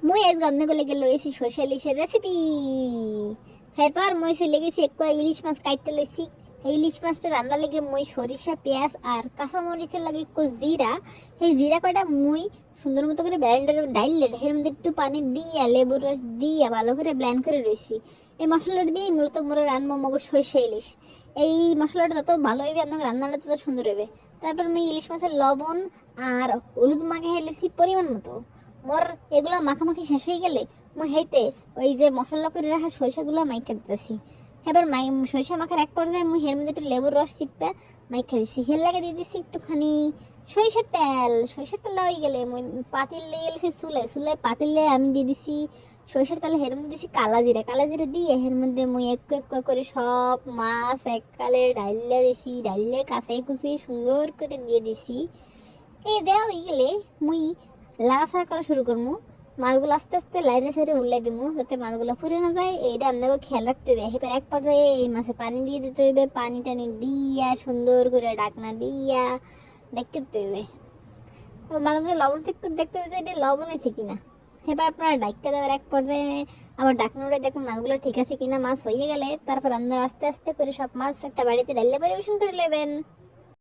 মুই আজ রান্না করলে গেল এসি সরষে ইলিশের রেসিপি। এরপর মুই চলে গেছি এক ইলিশ মাছ কাটতে লইছি। এই ইলিশ মাছটা রান্না লেগে মুই সরিষা পেঁয়াজ আর কাঁচামরিচের লাগে একটু জিরা, এই জিরা কয়টা মুই সুন্দর মতো করে ব্লেন্ডারে ডাইলে এর মধ্যে একটু পানি দিয়ে লেবুর রস দিয়ে ভালো করে ব্লেন্ড করে রয়েছি। এই মশলাটা দিয়ে মূলত মোরা রান্না মগজ সরষে ইলিশ। এই মশলাটা যত ভালো হইবে আপনার রান্নাটা তত সুন্দর হবে। তারপর মুই ইলিশ মাছের লবণ আর হলুদ মাখিয়ে হেলেছি পরিমাণ মতো। মোর এগুলা মাখামাখি শেষ হয়ে গেলে মুই হেইতে ওই যে মশলা করে রাখা সরিষাগুলো মাইখা দিতেছি। এবার সরিষা মাখার এক পর্যায়ে মুই এর মধ্যে একটু লেবুর রস চিপটা মাইখা দিছি। হের লাগে দিয়ে দিছি একটুখানি সরিষার তেল। সরিষার তেল হয়ে গেলে মুই পাতিল দিয়ে গেছি চুলায়। চুলায় পাতিলে আমি দিয়ে দিছি সরিষার তেল। হের মধ্যে দিছি কালা জিরা। কালা জিরা দিয়ে এর মধ্যে মুই একটু একটু করে সব মাছ এককালে ডাইলে দিছি। ডাইলে কাঁচাই কুচি সুন্দর করে দিয়ে দিছি। এই দেওয়া হয়ে গেলে মুই লাড়াচাড়া করা শুরু করবো। মাছগুলো আস্তে আস্তে লাইনে সাইডে উল্লাই দিব যাতে মাছগুলো পুড়ে না যায়। এইটা আপনাকে খেয়াল রাখতে হবে। এবার এক পর্যায়ে এই মাছে পানি দিয়ে দিতে হবে। পানি টানি দিয়া সুন্দর করে ডাকনা দিয়া দেখতে দিতে হবে। তো মাঝে মাঝে লবণ চেক করে দেখতে হবে যে এটা লবণ আছে কিনা। এবার আপনারা ডাকতে দেওয়ার এক পর্যায়ে আবার ডাকনা উঠে দেখুন মাছগুলো ঠিক আছে কিনা। মাছ হয়ে গেলে তারপর আপনারা আস্তে আস্তে করে সব মাছ একটা বাড়িতে ডাইলে পরিবেশন করে নেবেন।